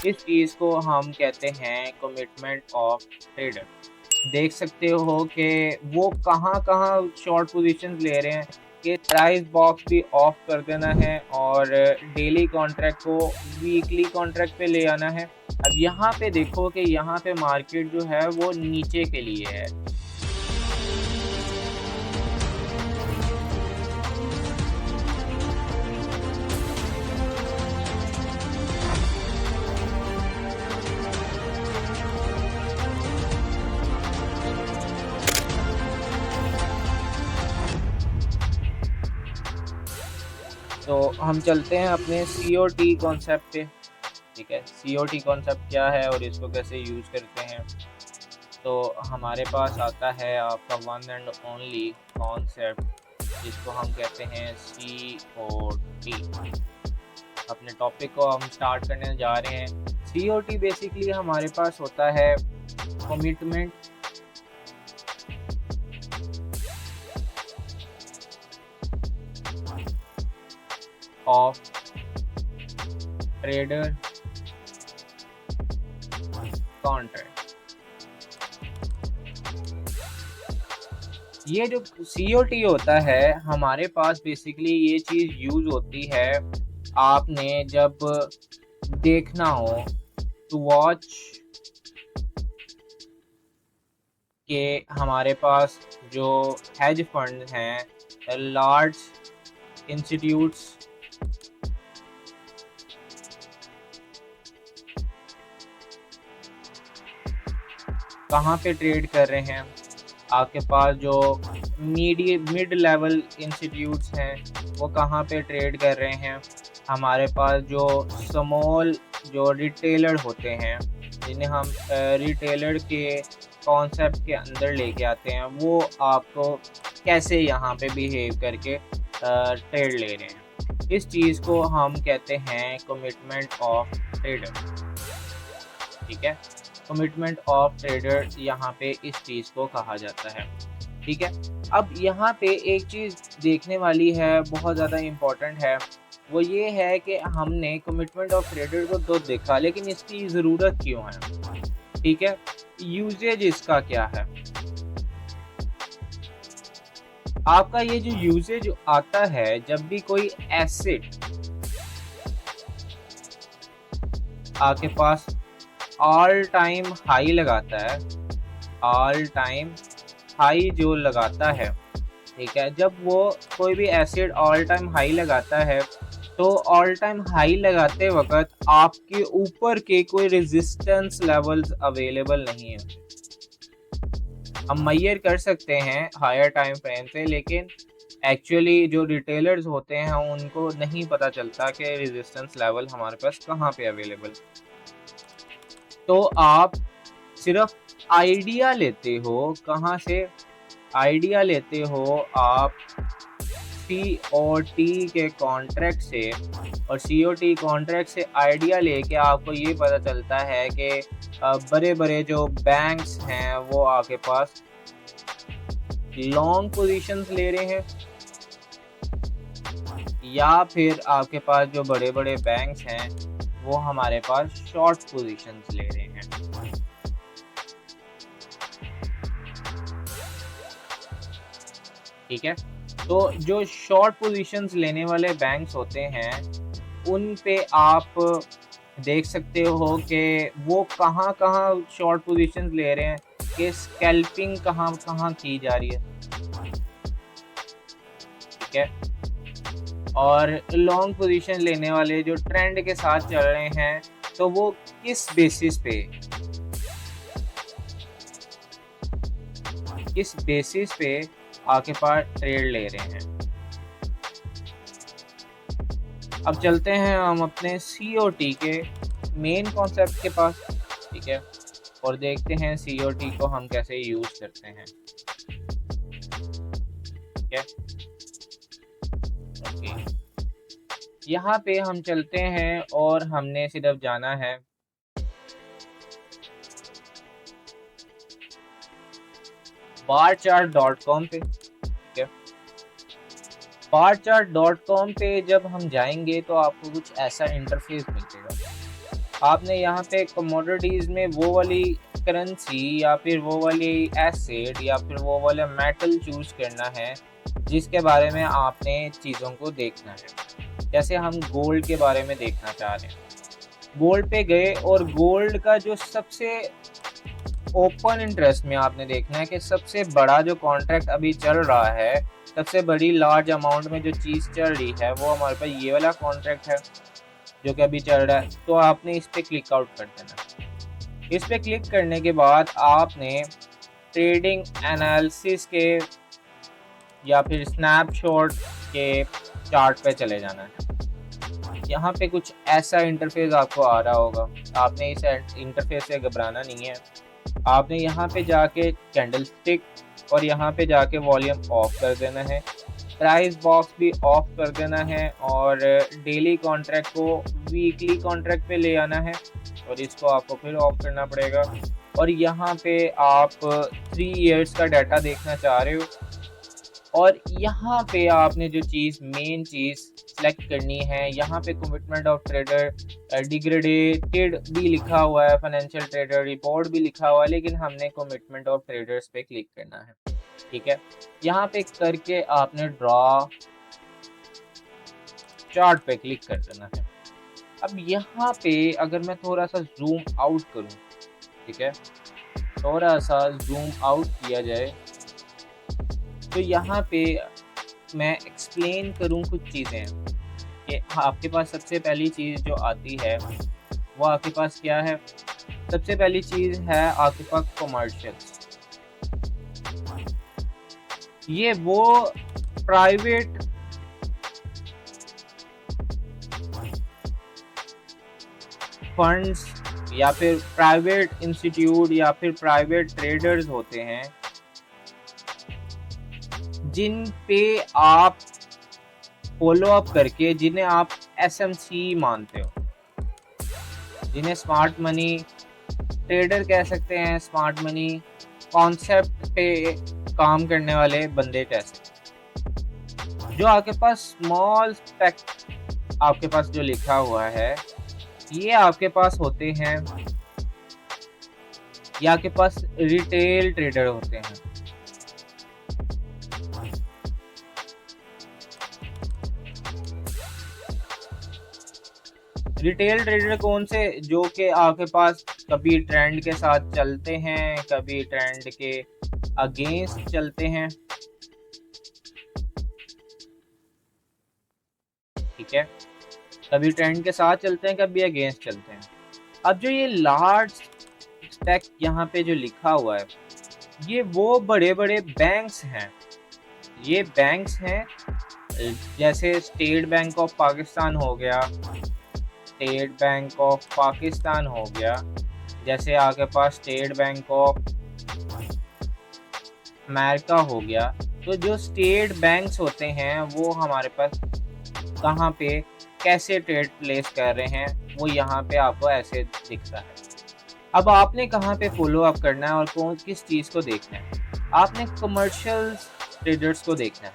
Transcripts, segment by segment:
इस चीज़ को हम कहते हैं कमिटमेंट ऑफ ट्रेडर। देख सकते हो कि वो कहाँ-कहाँ शॉर्ट पोजीशंस ले रहे हैं कि प्राइस बॉक्स भी ऑफ कर देना है और डेली कॉन्ट्रैक्ट को वीकली कॉन्ट्रैक्ट पे ले आना है। अब यहाँ पे देखो कि यहाँ पे मार्केट जो है वो नीचे के लिए है। तो हम चलते हैं अपने सीओटी कॉन्सेप्ट पे। ठीक है, सीओटी कॉन्सेप्ट क्या है और इसको कैसे यूज़ करते हैं। तो हमारे पास आता है आपका वन एंड ओनली कॉन्सेप्ट जिसको हम कहते हैं सीओटी। अपने टॉपिक को हम स्टार्ट करने जा रहे हैं। सीओटी बेसिकली हमारे पास होता है कमिटमेंट ऑफ ट्रेडर कॉन्ट्रैक्ट। ये जो सीओटी होता है हमारे पास बेसिकली ये चीज़ यूज़ होती है आपने जब देखना हो टू वॉच कि हमारे पास जो हेज फंड हैं लार्ज इंस्टीट्यूट्स कहाँ पे ट्रेड कर रहे हैं। आपके पास जो मिड लेवल इंस्टीट्यूट्स हैं वो कहाँ पे ट्रेड कर रहे हैं। हमारे पास जो स्मॉल जो रिटेलर होते हैं जिन्हें हम रिटेलर के कॉन्सेप्ट के अंदर लेके आते हैं वो आपको कैसे यहाँ पे बिहेव करके ट्रेड ले रहे हैं। इस चीज़ को हम कहते हैं कमिटमेंट ऑफ ट्रेडर। ठीक है, कमिटमेंट ऑफ ट्रेडर यहाँ पे इस चीज़ को कहा जाता है। ठीक है, अब यहाँ पे एक चीज़ देखने वाली है बहुत ज़्यादा इम्पोर्टेंट है, वो ये है कि हमने कमिटमेंट ऑफ ट्रेडर को तो देखा लेकिन इसकी ज़रूरत क्यों है। ठीक है, यूजेज इसका क्या है। आपका ये जो यूजेज आता है जब भी कोई एसेट आपके पास ऑल टाइम हाई लगाता है, ऑल टाइम हाई जो लगाता है, ठीक है, जब वो कोई भी एसिड ऑल टाइम हाई लगाता है तो ऑल टाइम हाई लगाते वक्त आपके ऊपर के कोई रेजिस्टेंस लेवल्स अवेलेबल नहीं है। हम मेजर कर सकते हैं हायर टाइम फ्रेम से लेकिन एक्चुअली जो रिटेलर्स होते हैं उनको नहीं पता चलता कि रेजिस्टेंस लेवल हमारे पास कहाँ पे अवेलेबल। तो आप सिर्फ आइडिया लेते हो, कहाँ से आइडिया लेते हो आप सीओटी के कॉन्ट्रैक्ट से, और सीओटी कॉन्ट्रैक्ट से आइडिया लेके आपको ये पता चलता है कि बड़े बड़े जो बैंक्स हैं वो आपके पास लॉन्ग पोजीशंस ले रहे हैं या फिर आपके पास जो बड़े बड़े बैंक्स हैं वो हमारे पास शॉर्ट पोजीशंस ले रहे हैं। ठीक है, तो जो शॉर्ट पोजीशंस लेने वाले बैंक्स होते हैं उन पे आप देख सकते हो कि वो कहाँ-कहाँ शॉर्ट पोजीशंस ले रहे हैं, कि स्कैल्पिंग कहाँ-कहाँ की जा रही है। ठीक है, और लॉन्ग पोजीशन लेने वाले जो ट्रेंड के साथ चल रहे हैं तो वो किस बेसिस पे आपके पास ट्रेड ले रहे हैं। अब चलते हैं हम अपने सीओटी के मेन कॉन्सेप्ट के पास। ठीक है, और देखते हैं सीओटी को हम कैसे यूज करते हैं। ठीक है, ओके, यहाँ पे हम चलते हैं और हमने सिर्फ जाना है barchart.com पे। ठीक है, barchart.com पे जब हम जाएंगे तो आपको कुछ ऐसा इंटरफेस मिलेगा। आपने यहाँ पे कमोडिटीज़ में वो वाली करेंसी या फिर वो वाली एसेट या फिर वो वाला मेटल चूज़ करना है जिसके बारे में आपने चीज़ों को देखना है। जैसे हम गोल्ड के बारे में देखना चाह रहे हैं, गोल्ड पे गए और गोल्ड का जो सबसे ओपन इंटरेस्ट में आपने देखना है कि सबसे बड़ा जो कॉन्ट्रैक्ट अभी चल रहा है, सबसे बड़ी लार्ज अमाउंट में जो चीज़ चल रही है वो हमारे पास ये वाला कॉन्ट्रैक्ट है जो कि अभी चल रहा है। तो आपने इस पे क्लिक आउट कर देना। इस पे क्लिक करने के बाद आपने ट्रेडिंग एनालिसिस के या फिर स्नैपशॉट के चार्ट पे चले जाना है। यहाँ पे कुछ ऐसा इंटरफेस आपको आ रहा होगा, आपने इस इंटरफेस से घबराना नहीं है। आपने यहाँ पे जाके कैंडल स्टिक और यहाँ पे जाके वॉल्यूम ऑफ कर देना है, प्राइस बॉक्स भी ऑफ कर देना है और डेली कॉन्ट्रैक्ट को वीकली कॉन्ट्रैक्ट पे ले आना है और इसको आपको फिर ऑफ करना पड़ेगा। और यहाँ पे आप 3 इयर्स का डाटा देखना चाह रहे हो और यहाँ पे आपने जो चीज़ मेन चीज़ सेलेक्ट करनी है, यहाँ पे कमिटमेंट ऑफ ट्रेडर डिग्रेडेटेड भी लिखा हुआ है, फाइनेंशियल ट्रेडर रिपोर्ट भी लिखा हुआ है, लेकिन हमने कमिटमेंट ऑफ ट्रेडर्स पे क्लिक करना है। ठीक है, यहाँ पे करके आपने ड्रॉ चार्ट पे क्लिक कर देना है। अब यहाँ पे अगर मैं थोड़ा सा जूम आउट करूँ, ठीक है, थोड़ा सा जूम आउट किया जाए तो यहाँ पे मैं एक्सप्लेन करूँ कुछ चीज़ें कि आपके पास सबसे पहली चीज़ जो आती है वो आपके पास क्या है। सबसे पहली चीज़ है आपके पास कमर्शियल्स। ये वो प्राइवेट फंड्स या फिर प्राइवेट इंस्टीट्यूट या फिर प्राइवेट ट्रेडर्स होते हैं जिन पे आप फॉलो अप करके, जिन्हें आप एसएमसी मानते हो, जिन्हें स्मार्ट मनी ट्रेडर कह सकते हैं, स्मार्ट मनी कॉन्सेप्ट पे काम करने वाले बंदे कह सकते हैं। जो आपके पास स्मॉल स्पेक आपके पास जो लिखा हुआ है ये आपके पास होते हैं, या आपके पास रिटेल ट्रेडर होते हैं। रिटेल ट्रेडर कौन से, जो कि आपके पास कभी ट्रेंड के साथ चलते हैं, कभी ट्रेंड के अगेंस्ट चलते हैं। ठीक है, कभी ट्रेंड के साथ चलते हैं, कभी अगेंस्ट चलते हैं। अब जो ये लार्ज स्टैक यहाँ पे जो लिखा हुआ है ये वो बड़े बड़े बैंक्स हैं। ये बैंक्स हैं जैसे स्टेट बैंक ऑफ पाकिस्तान हो गया, स्टेट बैंक ऑफ पाकिस्तान हो गया, जैसे आपके पास स्टेट बैंक ऑफ अमेरिका हो गया। तो जो स्टेट बैंक्स होते हैं वो हमारे पास कहाँ पे कैसे ट्रेड प्लेस कर रहे हैं वो यहाँ पे आपको ऐसे दिख रहा है। अब आपने कहाँ पे फॉलो अप करना है और कौन किस चीज़ को देखना है। आपने कमर्शियल ट्रेडर्स को देखना है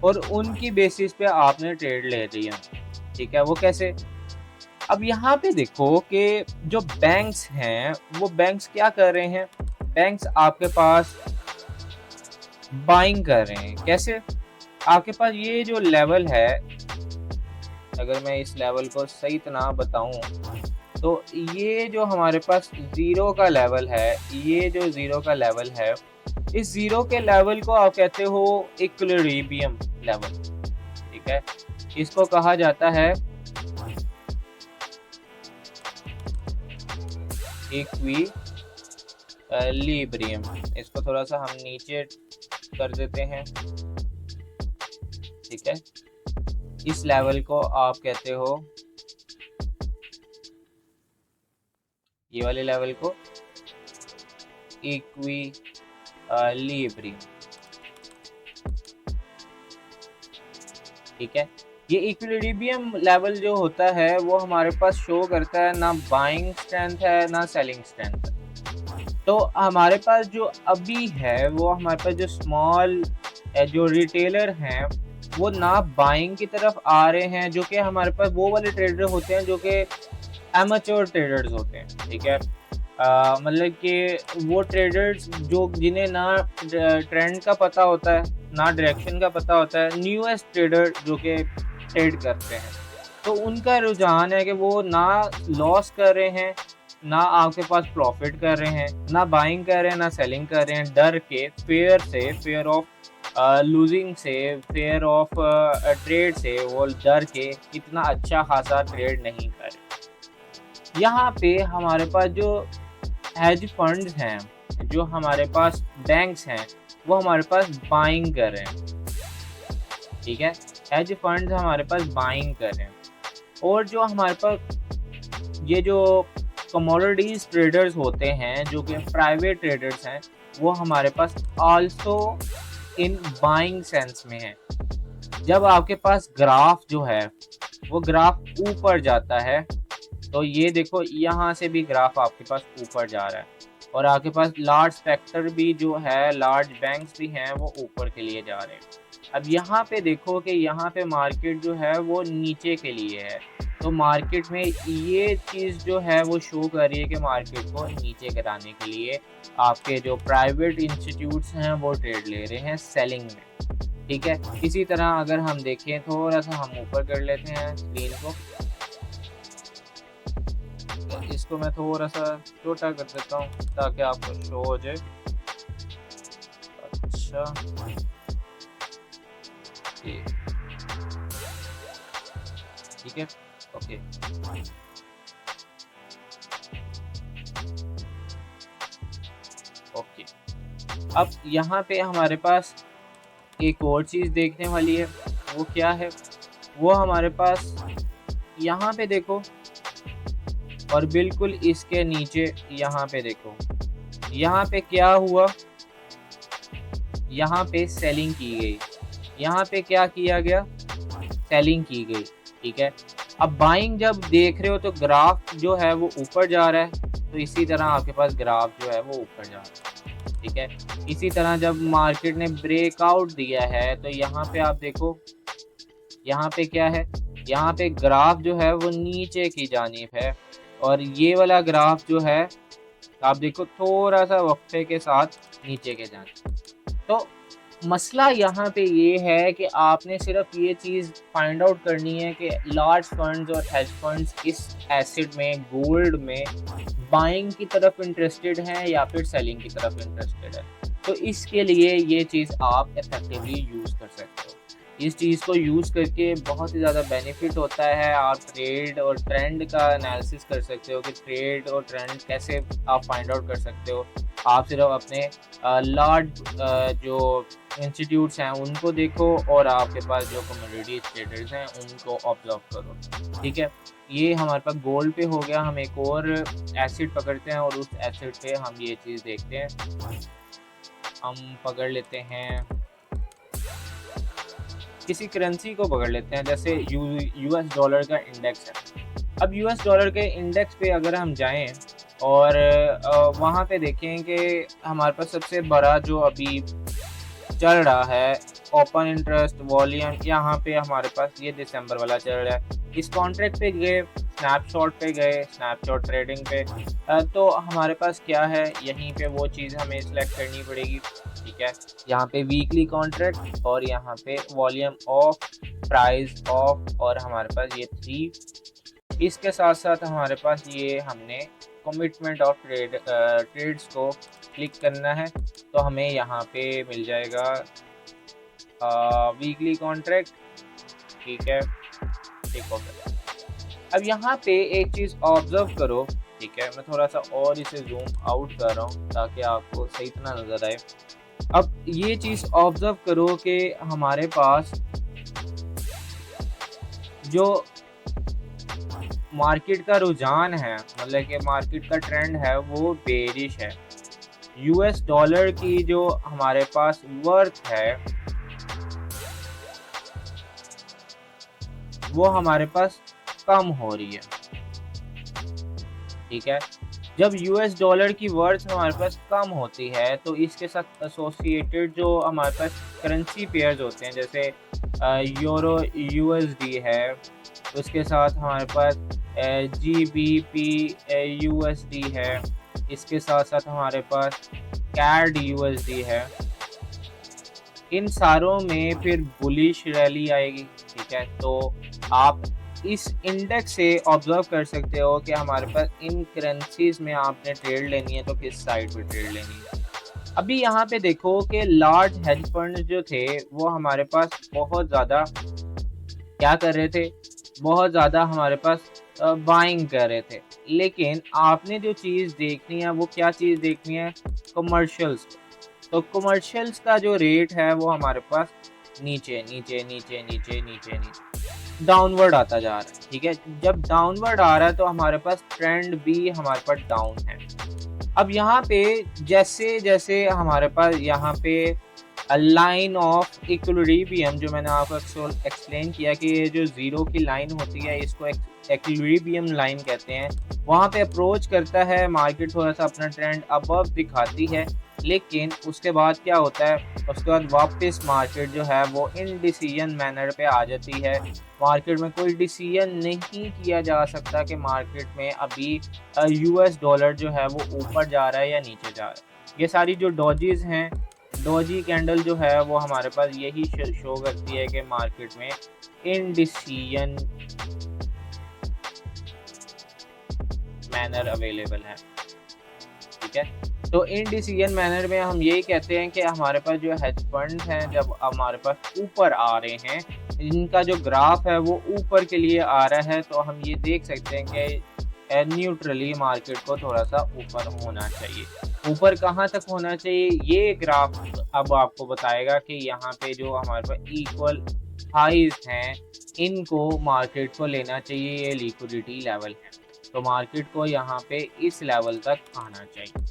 और उनकी बेसिस पे आपने ट्रेड ले लिया। ठीक है, वो कैसे। अब यहाँ पे देखो कि जो बैंक्स हैं वो बैंक्स क्या कर रहे हैं। बैंक्स आपके पास बाइंग कर रहे हैं। कैसे, आपके पास ये जो लेवल है, अगर मैं इस लेवल को सही तरह बताऊं तो ये जो हमारे पास ज़ीरो का लेवल है, ये जो ज़ीरो का लेवल है, इस ज़ीरो के लेवल को आप कहते हो इक्विलिब्रियम लेवल। ठीक है, इसको कहा जाता है इक्विलिब्रियम। इसको थोड़ा सा हम नीचे कर देते हैं। ठीक है, इस लेवल को आप कहते हो, ये वाले लेवल को इक्विलिब्रियम। ठीक है, ये इक्विलिब्रियम लेवल जो होता है वो हमारे पास शो करता है ना बाइंग स्ट्रेंथ है ना सेलिंग स्ट्रेंथ है। तो हमारे पास जो अभी है वो हमारे पास जो स्मॉल जो रिटेलर हैं वो ना बाइंग की तरफ आ रहे हैं, जो कि हमारे पास वो वाले ट्रेडर होते हैं जो कि एमेच्योर ट्रेडर्स होते हैं, ठीक है। मतलब कि वो ट्रेडर्स जो जिन्हें ना ट्रेंड का पता होता है, ना डायरेक्शन का पता होता है, न्यूएस्ट ट्रेडर जो कि ट्रेड करते हैं, तो उनका रुझान है कि वो ना लॉस कर रहे हैं, ना आपके पास प्रॉफिट कर रहे हैं, ना बाइंग कर रहे हैं, ना सेलिंग कर रहे हैं, डर के फेयर ऑफ लूजिंग से, फेयर ऑफ ट्रेड से वो डर के इतना अच्छा खासा ट्रेड नहीं कर रहे। यहाँ पे हमारे पास जो हेज फंड्स हैं, जो हमारे पास बैंक्स हैं, वो हमारे पास बाइंग कर रहे हैं, ठीक है। हेज फंड्स हमारे पास बाइंग कर रहे हैं, और जो हमारे पास ये जो कमोडिटीज ट्रेडर्स होते हैं जो कि प्राइवेट ट्रेडर्स हैं, वो हमारे पास आल्सो इन बाइंग सेंस में है। जब आपके पास ग्राफ जो है वो ग्राफ ऊपर जाता है, तो ये देखो यहाँ से भी ग्राफ आपके पास ऊपर जा रहा है, और आपके पास लार्ज सेक्टर भी जो है, लार्ज बैंक्स भी हैं, वो ऊपर के लिए जा रहे हैं। अब यहाँ पे देखो कि यहाँ पे मार्केट जो है वो नीचे के लिए है, तो मार्केट में ये चीज़ जो है वो शो कर रही है कि मार्केट को नीचे गिराने के लिए आपके जो प्राइवेट इंस्टीट्यूट्स हैं वो ट्रेड ले रहे हैं सेलिंग में, ठीक है। इसी तरह अगर हम देखें, थोड़ा सा हम ऊपर कर लेते हैं स्क्रीन को, तो इसको मैं थोड़ा सा छोटा कर देता हूँ ताकि आपको शो हो जाए। अच्छा, ठीक है, ओके। ओके, अब यहाँ पे हमारे पास एक और चीज़ देखने वाली है, वो क्या है, वो हमारे पास यहाँ पे देखो, और बिल्कुल इसके नीचे यहाँ पे देखो, यहाँ पे क्या हुआ, यहाँ पे सेलिंग की गई, यहाँ पे क्या किया गया, सेलिंग की गई, ठीक है। अब बाइंग जब देख रहे हो तो ग्राफ जो है वो ऊपर जा रहा है, तो इसी तरह आपके पास ग्राफ जो है वो ऊपर जा रहा है, ठीक है। इसी तरह जब मार्केट ने ब्रेकआउट दिया है, तो यहाँ पे आप देखो, यहाँ पे क्या है, यहाँ पे ग्राफ जो है वो नीचे की जानिब है, और ये वाला ग्राफ जो है आप देखो थोड़ा सा वक्फे के साथ नीचे के जानिब। तो मसला यहाँ पे ये है कि आपने सिर्फ ये चीज़ फाइंड आउट करनी है कि लार्ज फंड्स और हेज फंड्स इस एसेट में, गोल्ड में बाइंग की तरफ इंटरेस्टेड हैं या फिर सेलिंग की तरफ इंटरेस्टेड है। तो इसके लिए ये चीज़ आप इफेक्टिवली यूज़ कर सकते हो। इस चीज़ को यूज़ करके बहुत ही ज़्यादा बेनिफिट होता है। आप ट्रेड और ट्रेंड का एनालिसिस कर सकते हो कि ट्रेड और ट्रेंड कैसे आप फाइंड आउट कर सकते हो। आप सिर्फ अपने लार्ज जो इंस्टीट्यूट्स हैं उनको देखो, और आपके पास जो कमोडिटी ट्रेडर्स हैं उनको ऑब्जर्व करो, ठीक है। ये हमारे पास गोल्ड पे हो गया। हम एक और एसिड पकड़ते हैं और उस एसिड पे हम ये चीज़ देखते हैं। हम पकड़ लेते हैं, किसी करेंसी को पकड़ लेते हैं, जैसे यूएस डॉलर का इंडेक्स है। अब यूएस डॉलर के इंडेक्स पे अगर हम जाएं और वहाँ पे देखें कि हमारे पास सबसे बड़ा जो अभी चल रहा है ओपन इंटरेस्ट वॉल्यूम, यहाँ पे हमारे पास ये दिसंबर वाला चल रहा है। इस कॉन्ट्रैक्ट पे गए, स्नैपशॉट पे गए, स्नैपशॉट ट्रेडिंग पे, तो हमारे पास क्या है, यहीं पे वो चीज़ हमें सिलेक्ट करनी पड़ेगी, ठीक है। यहाँ पे वीकली कॉन्ट्रैक्ट और यहाँ पे वॉल्यूम ऑफ, प्राइस ऑफ, और हमारे पास ये 3। इसके साथ साथ हमारे पास ये हमने कमिटमेंट ऑफ ट्रेड्स को क्लिक करना है, तो हमें यहाँ पे मिल जाएगा वीकली कॉन्ट्रैक्ट, ठीक है, ठीक हो गया। अब यहाँ पे एक चीज़ ऑब्जर्व करो, ठीक है, मैं थोड़ा सा और इसे जूम आउट कर रहा हूँ ताकि आपको सही तरह नज़र आए। अब ये चीज़ ऑब्जर्व करो कि हमारे पास जो मार्केट का रुझान है, मतलब कि मार्केट का ट्रेंड है, वो बेरिश है। यूएस डॉलर की जो हमारे पास वर्थ है वो हमारे पास कम हो रही है, ठीक है। जब यूएस डॉलर की वर्थ हमारे पास कम होती है, तो इसके साथ एसोसिएटेड जो हमारे पास करेंसी पेयर्स होते हैं, जैसे यूरो यूएसडी है, उसके साथ हमारे पास GBP USD है, इसके साथ साथ हमारे पास कैड USD है। इन सारों में फिर बुलिश रैली आएगी, ठीक है। तो आप इस इंडेक्स से ऑब्जर्व कर सकते हो कि हमारे पास इन करेंसीज में आपने ट्रेड लेनी है तो किस साइड पे ट्रेड लेनी है। अभी यहाँ पे देखो कि लार्ज हेज फंड जो थे वो हमारे पास बहुत ज़्यादा क्या कर रहे थे, बहुत ज़्यादा हमारे पास बाइंग कर रहे थे। लेकिन आपने जो चीज़ देखनी है वो क्या चीज़ देखनी है, कमर्शियल्स। तो कमर्शियल्स का जो रेट है वो हमारे पास नीचे नीचे नीचे नीचे नीचे नीचे डाउनवर्ड आता जा रहा है, ठीक है। जब डाउनवर्ड आ रहा है तो हमारे पास ट्रेंड भी हमारे पास डाउन है। अब यहाँ पे जैसे जैसे हमारे पास यहाँ पे लाइन ऑफ इक्विलिब्रियम, जो मैंने आपको एक्सप्लेन किया कि ये जो ज़ीरो की लाइन होती है इसको इक्विलिब्रियम लाइन कहते हैं, वहाँ पे अप्रोच करता है मार्केट, थोड़ा सा अपना ट्रेंड अबव दिखाती है। लेकिन उसके बाद क्या होता है, उसके बाद वापस मार्केट जो है वो इनडिसीजन मैनर पे आ जाती है। मार्केट में कोई डिसीजन नहीं किया जा सकता कि मार्केट में अभी US डॉलर जो है वो ऊपर जा रहा है या नीचे जा रहा है। ये सारी जो डॉजीज हैं, डॉजी कैंडल जो है वो हमारे पास यही शो करती है कि मार्केट में इनडिसीजन मैनर अवेलेबल है, ठीक है। तो इनडिसीजन मैनर में हम यही कहते हैं कि हमारे पास जो हेज फंड हैं जब हमारे पास ऊपर आ रहे हैं, इनका जो ग्राफ है वो ऊपर के लिए आ रहा है, तो हम ये देख सकते हैं कि न्यूट्रली मार्केट को थोड़ा सा ऊपर होना चाहिए। ऊपर कहाँ तक होना चाहिए, ये ग्राफ अब आपको बताएगा कि यहाँ पे जो हमारे पास इक्वल हाइज हैं इनको मार्केट को लेना चाहिए, ये लिक्विडिटी लेवल है। तो मार्केट को यहाँ पे इस लेवल तक आना चाहिए,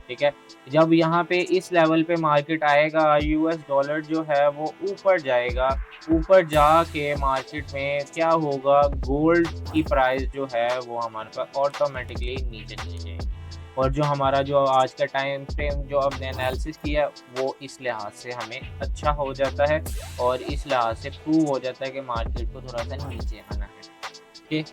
ठीक है। जब यहाँ पे इस लेवल पे मार्केट आएगा, US डॉलर जो है वो ऊपर जाएगा। ऊपर जाके मार्केट में क्या होगा, गोल्ड की प्राइस जो है वो हमारे पास ऑटोमेटिकली नीचे चली जाएगी। और जो हमारा जो आज का टाइम फ्रेम जो हमने एनालिसिस किया वो इस लिहाज से हमें अच्छा हो जाता है और इस लिहाज से प्रूव हो जाता है कि मार्केट को थोड़ा सा नीचे आना है, ठीक।